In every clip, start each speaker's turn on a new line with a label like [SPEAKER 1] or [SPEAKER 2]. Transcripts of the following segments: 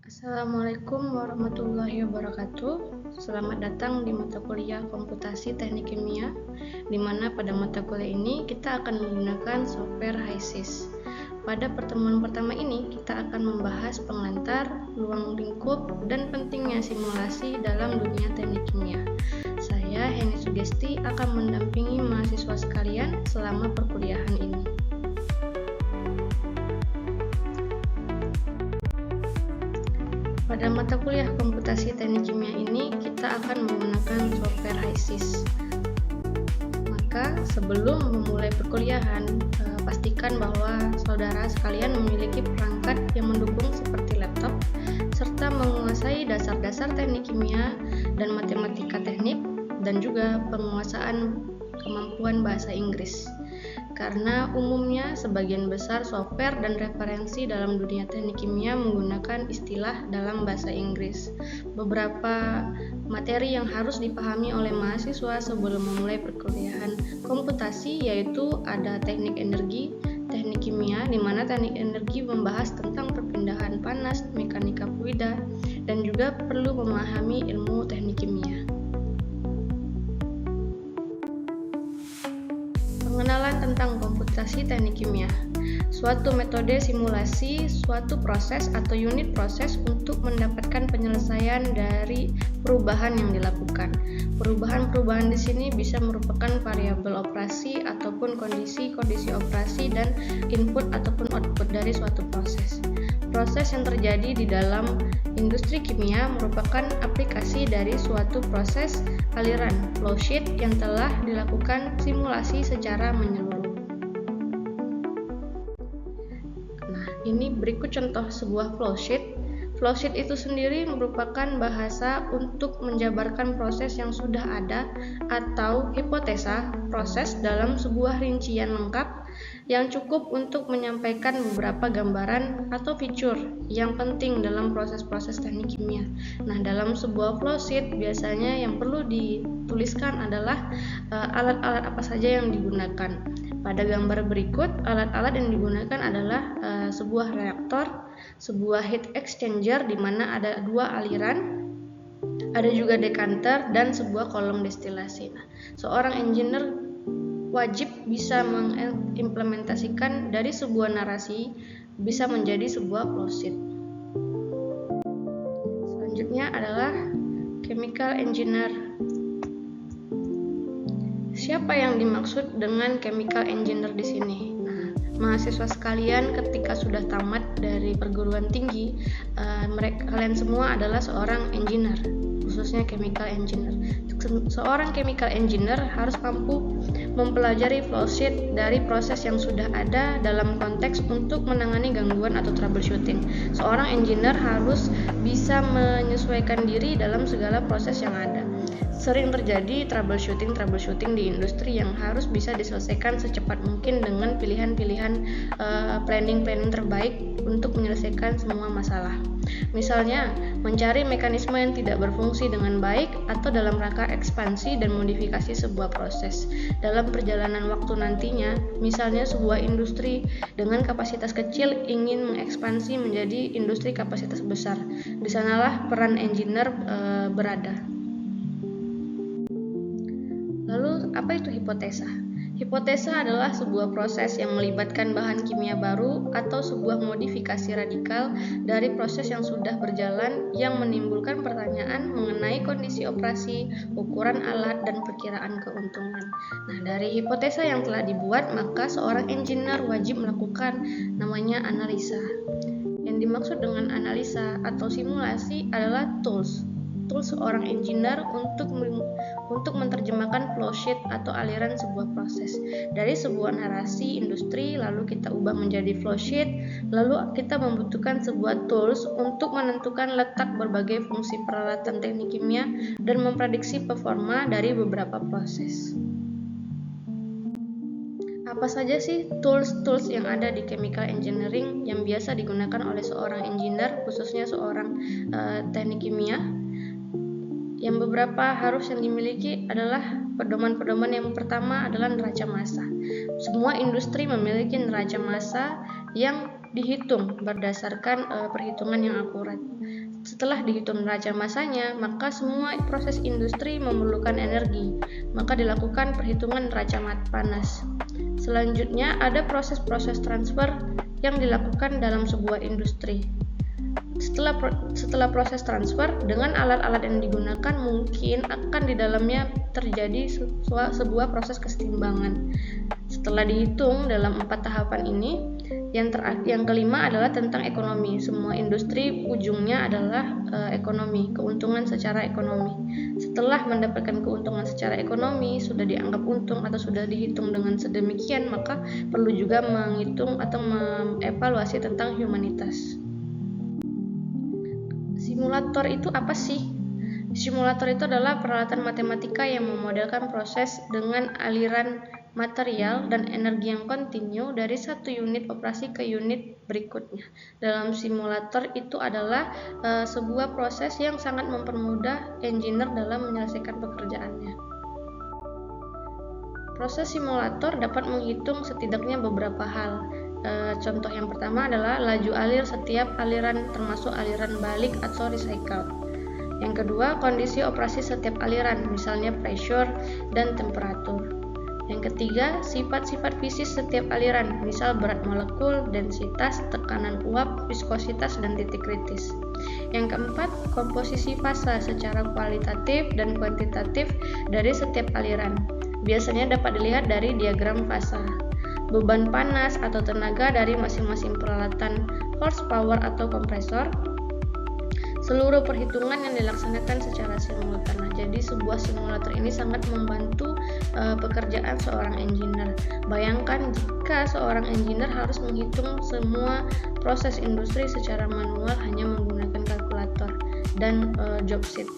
[SPEAKER 1] Assalamualaikum warahmatullahi wabarakatuh. Selamat datang di mata kuliah Komputasi Teknik Kimia, di mana pada mata kuliah ini kita akan menggunakan software HYSYS. Pada pertemuan pertama ini, kita akan membahas pengantar, ruang lingkup, dan pentingnya simulasi dalam dunia teknik kimia. Saya, Heni Sugesti, akan mendampingi mahasiswa sekalian selama perkuliahan ini. Pada mata kuliah Komputasi Teknik Kimia ini, kita akan menggunakan software HYSYS. Maka sebelum memulai perkuliahan, pastikan bahwa saudara sekalian memiliki perangkat yang mendukung seperti laptop, serta menguasai dasar-dasar teknik kimia dan matematika teknik, dan juga penguasaan kemampuan bahasa Inggris. Karena umumnya sebagian besar software dan referensi dalam dunia teknik kimia menggunakan istilah dalam bahasa Inggris. Beberapa materi yang harus dipahami oleh mahasiswa sebelum memulai perkuliahan komputasi yaitu ada teknik energi, teknik kimia, di mana teknik energi membahas tentang perpindahan panas, mekanika fluida, dan juga perlu memahami ilmu teknik kimia. Pengenalan tentang komputasi teknik kimia. Suatu metode simulasi suatu proses atau unit proses untuk mendapatkan penyelesaian dari perubahan yang dilakukan. Perubahan-perubahan di sini bisa merupakan variabel operasi ataupun kondisi-kondisi operasi dan input ataupun output dari suatu proses. Proses yang terjadi di dalam industri kimia merupakan aplikasi dari suatu proses aliran flowsheet yang telah dilakukan simulasi secara menyeluruh. Nah, ini berikut contoh sebuah flowsheet. Flowsheet itu sendiri merupakan bahasa untuk menjabarkan proses yang sudah ada atau hipotesa proses dalam sebuah rincian lengkap yang cukup untuk menyampaikan beberapa gambaran atau fitur yang penting dalam proses-proses teknik kimia. Nah, dalam sebuah flowsheet biasanya yang perlu dituliskan adalah alat-alat apa saja yang digunakan. Pada gambar berikut, alat-alat yang digunakan adalah sebuah reaktor, sebuah heat exchanger di mana ada dua aliran, ada juga decanter dan sebuah kolom destilasi. Nah, seorang engineer wajib bisa mengimplementasikan dari sebuah narasi bisa menjadi sebuah flowsheet. Selanjutnya adalah chemical engineer. Siapa yang dimaksud dengan chemical engineer di sini? Nah, mahasiswa sekalian ketika sudah tamat dari perguruan tinggi, kalian semua adalah seorang engineer, khususnya chemical engineer. Seorang chemical engineer harus mampu mempelajari flowsheet dari proses yang sudah ada dalam konteks untuk menangani gangguan atau troubleshooting. Seorang engineer harus bisa menyesuaikan diri dalam segala proses yang ada. Sering terjadi troubleshooting di industri yang harus bisa diselesaikan secepat mungkin dengan pilihan-pilihan planning terbaik untuk menyelesaikan semua masalah. Misalnya, mencari mekanisme yang tidak berfungsi dengan baik atau dalam rangka ekspansi dan modifikasi sebuah proses. Dalam perjalanan waktu nantinya, misalnya sebuah industri dengan kapasitas kecil ingin mengekspansi menjadi industri kapasitas besar. Di sanalah peran engineer berada. Lalu, apa itu hipotesa? Hipotesa adalah sebuah proses yang melibatkan bahan kimia baru atau sebuah modifikasi radikal dari proses yang sudah berjalan yang menimbulkan pertanyaan mengenai kondisi operasi, ukuran alat, dan perkiraan keuntungan. Nah, dari hipotesa yang telah dibuat, maka seorang engineer wajib melakukan namanya analisa. Yang dimaksud dengan analisa atau simulasi adalah tools seorang engineer untuk menerjemahkan flowsheet atau aliran sebuah proses dari sebuah narasi industri, lalu kita ubah menjadi flowsheet, lalu kita membutuhkan sebuah tools untuk menentukan letak berbagai fungsi peralatan teknik kimia dan memprediksi performa dari beberapa proses. Apa saja sih tools yang ada di chemical engineering yang biasa digunakan oleh seorang engineer, khususnya seorang teknik kimia? Yang beberapa harus yang dimiliki adalah pedoman-pedoman. Yang pertama adalah neraca massa. Semua industri memiliki neraca massa yang dihitung berdasarkan perhitungan yang akurat. Setelah dihitung neraca massanya, maka semua proses industri memerlukan energi, maka dilakukan perhitungan neraca panas. Selanjutnya ada proses-proses transfer yang dilakukan dalam sebuah industri. Setelah proses transfer, dengan alat-alat yang digunakan mungkin akan di dalamnya terjadi sebuah proses kesetimbangan. Setelah dihitung dalam 4 tahapan ini, yang kelima adalah tentang ekonomi. Semua industri ujungnya adalah ekonomi, keuntungan secara ekonomi. Setelah mendapatkan keuntungan secara ekonomi, sudah dianggap untung atau sudah dihitung dengan sedemikian, maka perlu juga menghitung atau mengevaluasi tentang humanitas. Simulator itu apa sih? Simulator itu adalah peralatan matematika yang memodelkan proses dengan aliran material dan energi yang kontinu dari satu unit operasi ke unit berikutnya. Dalam simulator itu adalah sebuah proses yang sangat mempermudah engineer dalam menyelesaikan pekerjaannya. Proses simulator dapat menghitung setidaknya beberapa hal. Contoh yang pertama adalah laju alir setiap aliran termasuk aliran balik atau recycle. Yang kedua, kondisi operasi setiap aliran, misalnya pressure dan temperatur. Yang ketiga, sifat-sifat fisik setiap aliran, misal berat molekul, densitas, tekanan uap, viskositas, dan titik kritis. Yang keempat, komposisi fasa secara kualitatif dan kuantitatif dari setiap aliran. Biasanya dapat dilihat dari diagram fasa. Beban panas atau tenaga dari masing-masing peralatan horsepower atau kompresor. Seluruh perhitungan yang dilaksanakan secara simultan. Nah, jadi sebuah simulator ini sangat membantu pekerjaan seorang engineer. Bayangkan jika seorang engineer harus menghitung semua proses industri secara manual hanya menggunakan kalkulator dan job sheet.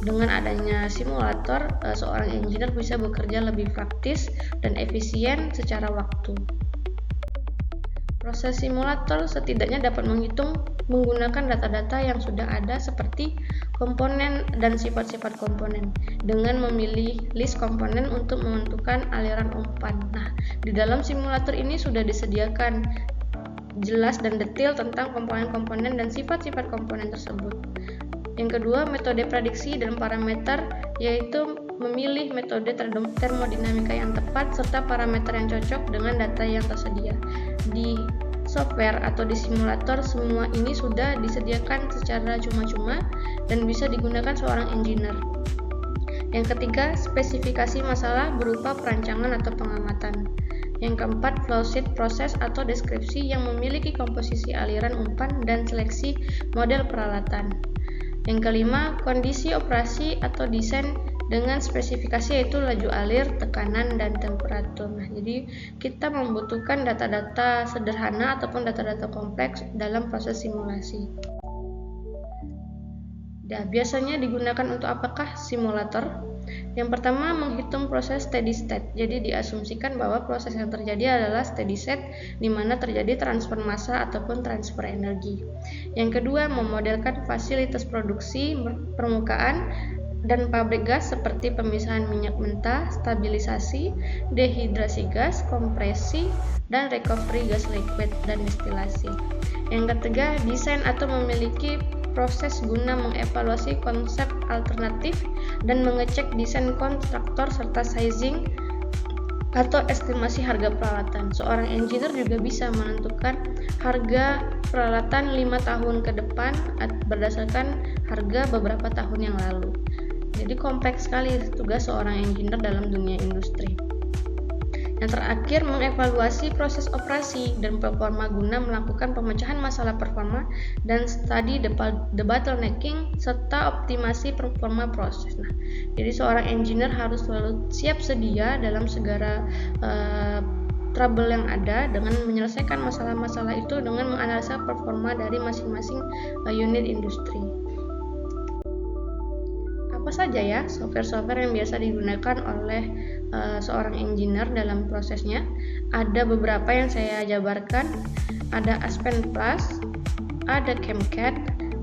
[SPEAKER 1] Dengan adanya simulator, seorang engineer bisa bekerja lebih praktis dan efisien secara waktu. Proses simulator setidaknya dapat menghitung menggunakan data-data yang sudah ada seperti komponen dan sifat-sifat komponen dengan memilih list komponen untuk menentukan aliran umpan. Nah, di dalam simulator ini sudah disediakan jelas dan detail tentang komponen-komponen dan sifat-sifat komponen tersebut. Yang kedua, metode prediksi dan parameter, yaitu memilih metode termodinamika yang tepat serta parameter yang cocok dengan data yang tersedia. Di software atau di simulator, semua ini sudah disediakan secara cuma-cuma dan bisa digunakan seorang engineer. Yang ketiga, spesifikasi masalah berupa perancangan atau pengamatan. Yang keempat, flowsheet proses atau deskripsi yang memiliki komposisi aliran umpan dan seleksi model peralatan. Yang kelima, kondisi operasi atau desain dengan spesifikasi yaitu laju alir, tekanan, dan temperatur. Nah, jadi kita membutuhkan data-data sederhana ataupun data-data kompleks dalam proses simulasi. Dan biasanya digunakan untuk apakah simulator? Yang pertama, menghitung proses steady state. Jadi diasumsikan bahwa proses yang terjadi adalah steady state di mana terjadi transfer massa ataupun transfer energi. Yang kedua, memodelkan fasilitas produksi permukaan dan pabrik gas seperti pemisahan minyak mentah, stabilisasi, dehidrasi gas, kompresi, dan recovery gas liquid dan destilasi. Yang ketiga, desain atau memiliki proses guna mengevaluasi konsep alternatif dan mengecek desain kontraktor serta sizing atau estimasi harga peralatan. Seorang engineer juga bisa menentukan harga peralatan 5 tahun ke depan berdasarkan harga beberapa tahun yang lalu. Jadi kompleks sekali tugas seorang engineer dalam dunia industri. Yang terakhir, mengevaluasi proses operasi dan performa guna melakukan pemecahan masalah performa dan studi the bottlenecking serta optimasi performa proses. Nah, jadi seorang engineer harus selalu siap sedia dalam segala trouble yang ada dengan menyelesaikan masalah-masalah itu dengan menganalisa performa dari masing-masing unit industri. Apa saja ya software-software yang biasa digunakan oleh seorang engineer dalam prosesnya? Ada beberapa yang saya jabarkan. Ada Aspen Plus, ada CAMCAD,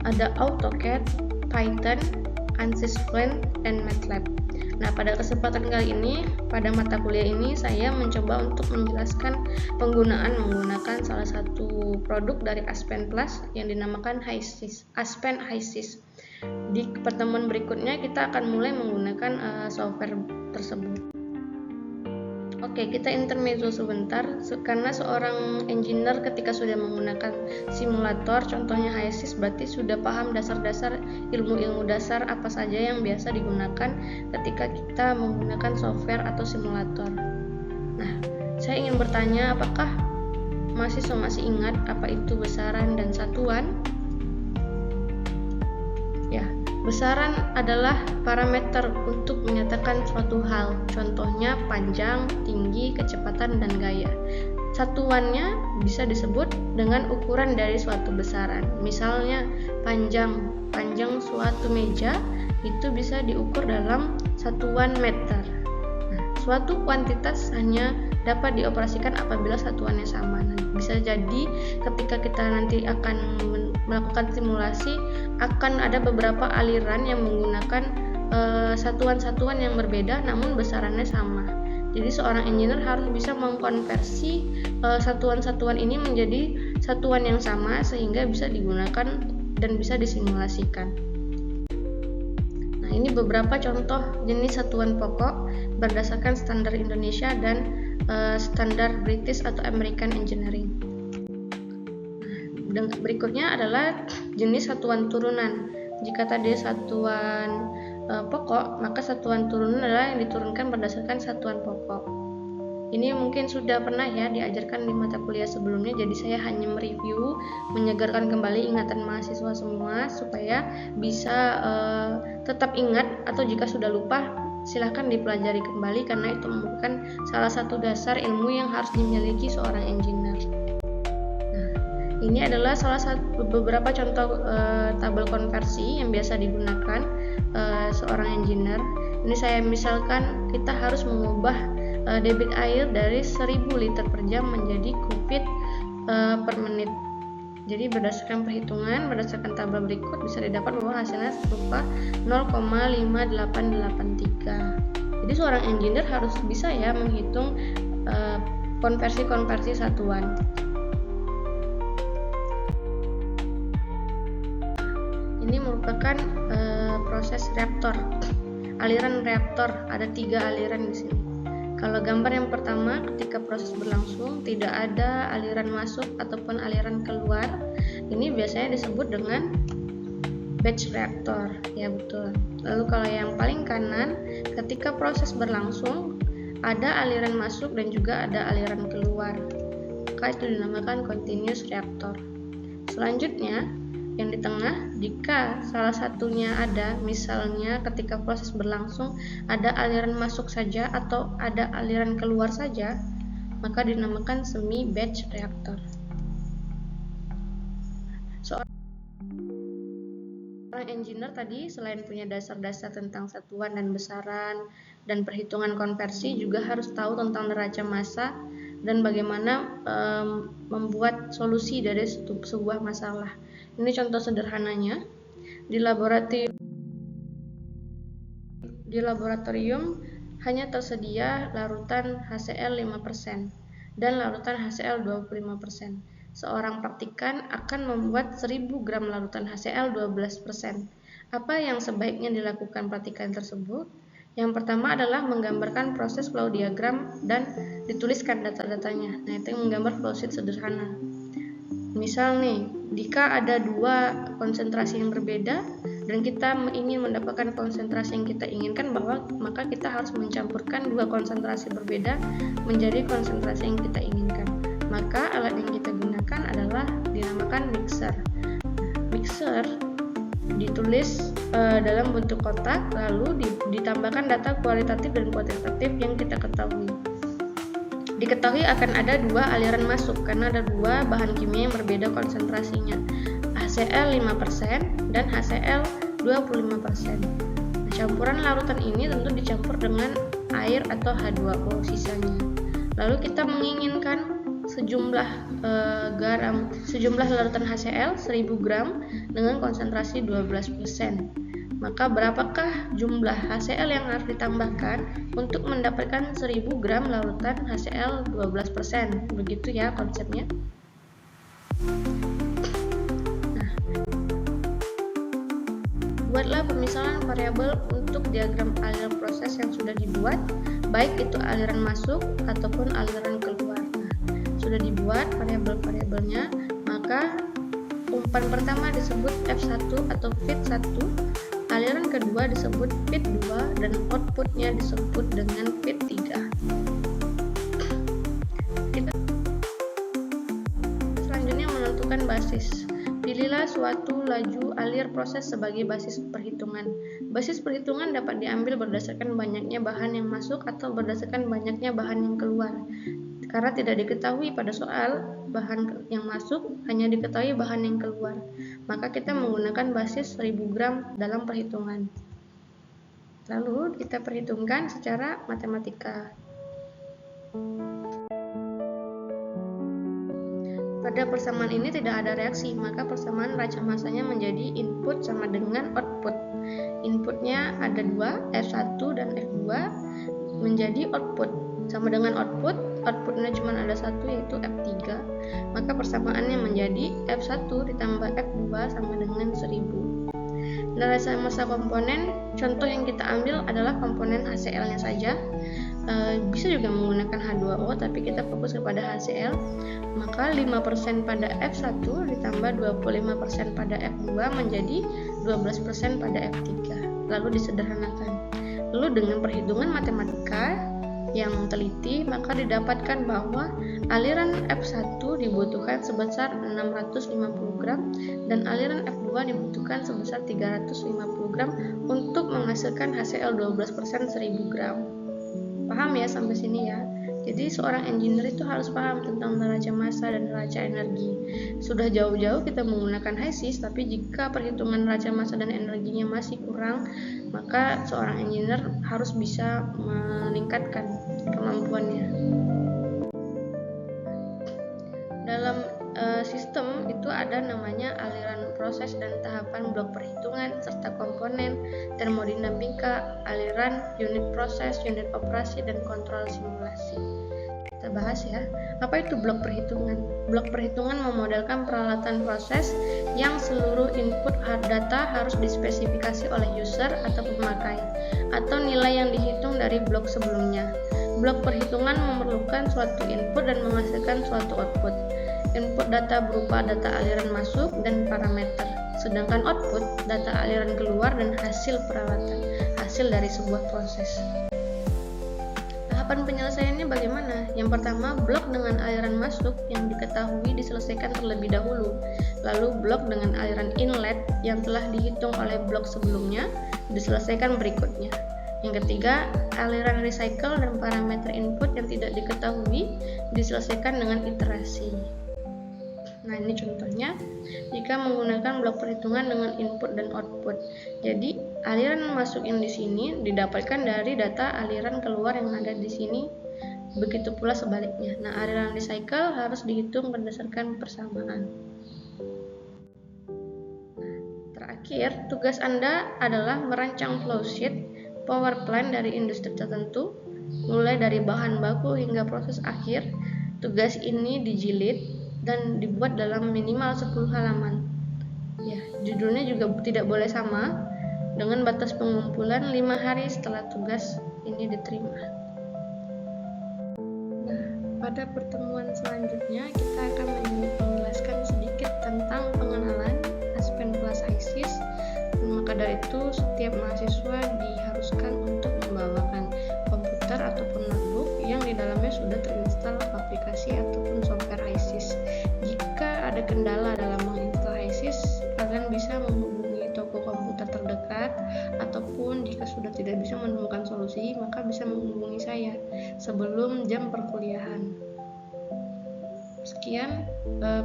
[SPEAKER 1] ada AutoCAD, Python, ANSYS Flint, dan MATLAB. Nah, pada kesempatan kali ini, pada mata kuliah ini saya mencoba untuk menjelaskan menggunakan salah satu produk dari Aspen Plus yang dinamakan HiSys, Aspen HiSys. Di pertemuan berikutnya kita akan mulai menggunakan software tersebut. Oke, kita intermezzo sebentar karena seorang engineer ketika sudah menggunakan simulator, contohnya HiSys, berarti sudah paham dasar-dasar ilmu-ilmu dasar apa saja yang biasa digunakan ketika kita menggunakan software atau simulator. Nah, saya ingin bertanya, apakah mahasiswa masih ingat apa itu besaran dan satuan? Ya, besaran adalah parameter untuk menyatakan suatu hal, contohnya panjang, tinggi, kecepatan, dan gaya. Satuannya bisa disebut dengan ukuran dari suatu besaran. Misalnya, panjang suatu meja itu bisa diukur dalam satuan meter. Nah, suatu kuantitas hanya dapat dioperasikan apabila satuannya sama. Nah, bisa jadi ketika kita nanti akan melakukan simulasi, akan ada beberapa aliran yang menggunakan satuan-satuan yang berbeda namun besarannya sama. Jadi seorang engineer harus bisa mengkonversi satuan-satuan ini menjadi satuan yang sama sehingga bisa digunakan dan bisa disimulasikan. Nah, ini beberapa contoh jenis satuan pokok berdasarkan standar Indonesia dan standar British atau American Engineering. Berikutnya adalah jenis satuan turunan. Jika tadi satuan pokok, maka satuan turunan adalah yang diturunkan berdasarkan satuan pokok. Ini mungkin sudah pernah ya diajarkan di mata kuliah sebelumnya, jadi saya hanya mereview, menyegarkan kembali ingatan mahasiswa semua supaya bisa tetap ingat, atau jika sudah lupa silahkan dipelajari kembali karena itu merupakan salah satu dasar ilmu yang harus dimiliki seorang engineer. Ini adalah salah satu beberapa contoh tabel konversi yang biasa digunakan seorang engineer. Ini saya misalkan kita harus mengubah debit air dari 1000 liter per jam menjadi kubit per menit. Jadi berdasarkan perhitungan, berdasarkan tabel berikut bisa didapat bahwa hasilnya berupa 0,5883. Jadi seorang engineer harus bisa ya menghitung konversi-konversi satuan. Ini merupakan proses reaktor. Aliran reaktor ada 3 aliran di sini. Kalau gambar yang pertama, ketika proses berlangsung tidak ada aliran masuk ataupun aliran keluar. Ini biasanya disebut dengan batch reaktor. Ya betul. Lalu kalau yang paling kanan, ketika proses berlangsung ada aliran masuk dan juga ada aliran keluar. Maka itu dinamakan continuous reactor. Selanjutnya, yang di tengah, jika salah satunya ada, misalnya ketika proses berlangsung ada aliran masuk saja atau ada aliran keluar saja, maka dinamakan semi batch reactor. Seorang engineer tadi selain punya dasar-dasar tentang satuan dan besaran dan perhitungan konversi, juga harus tahu tentang neraca massa dan bagaimana membuat solusi dari sebuah masalah. Ini contoh sederhananya. Di laboratorium hanya tersedia larutan HCl 5% dan larutan HCl 25%. Seorang praktikan akan membuat 1000 gram larutan HCl 12%. Apa yang sebaiknya dilakukan praktikan tersebut? Yang pertama adalah menggambarkan proses flow diagram dan dituliskan data-datanya. Nah, itu menggambar flow sheet sederhana. Misal nih, jika ada 2 konsentrasi yang berbeda dan kita ingin mendapatkan konsentrasi yang kita inginkan, maka kita harus mencampurkan 2 konsentrasi berbeda menjadi konsentrasi yang kita inginkan. Maka alat yang kita gunakan adalah dinamakan mixer. Mixer ditulis dalam bentuk kotak, lalu ditambahkan data kualitatif dan kuantitatif yang kita ketahui. Diketahui akan ada 2 aliran masuk karena ada 2 bahan kimia yang berbeda konsentrasinya, HCl 5% dan HCl 25%. Nah, campuran larutan ini tentu dicampur dengan air atau H2O sisanya. Lalu kita menginginkan sejumlah larutan HCl 1000 gram dengan konsentrasi 12%. Maka berapakah jumlah HCl yang harus ditambahkan untuk mendapatkan 1000 gram larutan HCl 12%? Begitu ya konsepnya. Nah, buatlah pemisahan variabel untuk diagram aliran proses yang sudah dibuat, baik itu aliran masuk ataupun aliran keluar. Nah, sudah dibuat variabel-variabelnya, maka umpan pertama disebut F1 atau feed 1, aliran kedua disebut feed 2, dan outputnya disebut dengan feed 3. Kita selanjutnya menentukan basis. Pilihlah suatu laju alir proses sebagai basis perhitungan. Basis perhitungan dapat diambil berdasarkan banyaknya bahan yang masuk atau berdasarkan banyaknya bahan yang keluar. Karena tidak diketahui pada soal bahan yang masuk, hanya diketahui bahan yang keluar, maka kita menggunakan basis 1000 gram dalam perhitungan. Lalu kita perhitungkan secara matematika. Pada persamaan ini tidak ada reaksi, maka persamaan raca masanya menjadi input sama dengan output. Inputnya ada 2, F1 dan F2, menjadi output. Sama dengan outputnya cuma ada satu, yaitu F3, maka persamaannya menjadi F1 ditambah F2 sama dengan 1000. Raca massa komponen, contoh yang kita ambil adalah komponen HCl-nya saja. Bisa juga menggunakan H2O, tapi kita fokus kepada HCl. Maka 5% pada F1 ditambah 25% pada F2 menjadi 12% pada F3. Lalu disederhanakan. Lalu dengan perhitungan matematika yang teliti, maka didapatkan bahwa aliran F1 dibutuhkan sebesar 650 gram dan aliran F2 dibutuhkan sebesar 350 gram untuk menghasilkan HCl 12% 1000 gram. Paham ya sampai sini ya? Jadi seorang engineer itu harus paham tentang neraca massa dan neraca energi. Sudah jauh-jauh kita menggunakan HYSYS, tapi jika perhitungan neraca massa dan energinya masih kurang, maka seorang engineer harus bisa meningkatkan kemampuannya. Dalam sistem itu ada namanya aliran proses dan tahapan blok perhitungan serta komponen, termodinamika, aliran, unit proses, unit operasi, dan kontrol simulasi. Kita bahas ya, apa itu blok perhitungan? Blok perhitungan memodelkan peralatan proses yang seluruh input hard data harus dispesifikasi oleh user atau pemakai, atau nilai yang dihitung dari blok sebelumnya. Blok perhitungan memerlukan suatu input dan menghasilkan suatu output. Input data berupa data aliran masuk dan parameter, sedangkan output data aliran keluar dan hasil peralatan, hasil dari sebuah proses. Tahapan penyelesaiannya bagaimana? Yang pertama, blok dengan aliran masuk yang diketahui diselesaikan terlebih dahulu. Lalu blok dengan aliran inlet yang telah dihitung oleh blok sebelumnya diselesaikan berikutnya. Yang ketiga, aliran recycle dan parameter input yang tidak diketahui diselesaikan dengan iterasi. Nah, ini contohnya jika menggunakan blok perhitungan dengan input dan output. Jadi, aliran masuk yang di sini didapatkan dari data aliran keluar yang ada di sini. Begitu pula sebaliknya. Nah, aliran recycle harus dihitung berdasarkan persamaan. Terakhir, tugas Anda adalah merancang flowsheet power plant dari industri tertentu, mulai dari bahan baku hingga proses akhir. Tugas ini dijilid dan dibuat dalam minimal 10 halaman. Ya, judulnya juga tidak boleh sama, dengan batas pengumpulan 5 hari setelah tugas ini diterima. Nah, pada pertemuan selanjutnya kita akan menjelaskan sedikit tentang pengenalan Aspen Plus HYSYS. Maka dari itu setiap mahasiswa diharuskan untuk membawakan komputer ataupun notebook yang di dalamnya sudah terinstall aplikasi ataupun software HYSYS. Jika ada kendala dalam menginstal HYSYS, kalian bisa menghubungi toko komputer terdekat, ataupun jika sudah tidak bisa menemukan solusi, maka bisa menghubungi saya sebelum jam perkuliahan. Sekian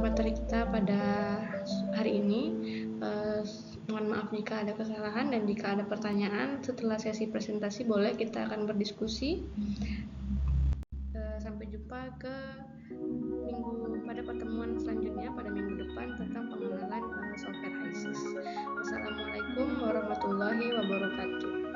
[SPEAKER 1] materi kita pada hari ini. Mohon maaf jika ada kesalahan, dan jika ada pertanyaan setelah sesi presentasi boleh kita akan berdiskusi. Sampai sampai jumpa pada pertemuan selanjutnya pada minggu depan tentang pengenalan software HISIS. Wassalamualaikum warahmatullahi wabarakatuh.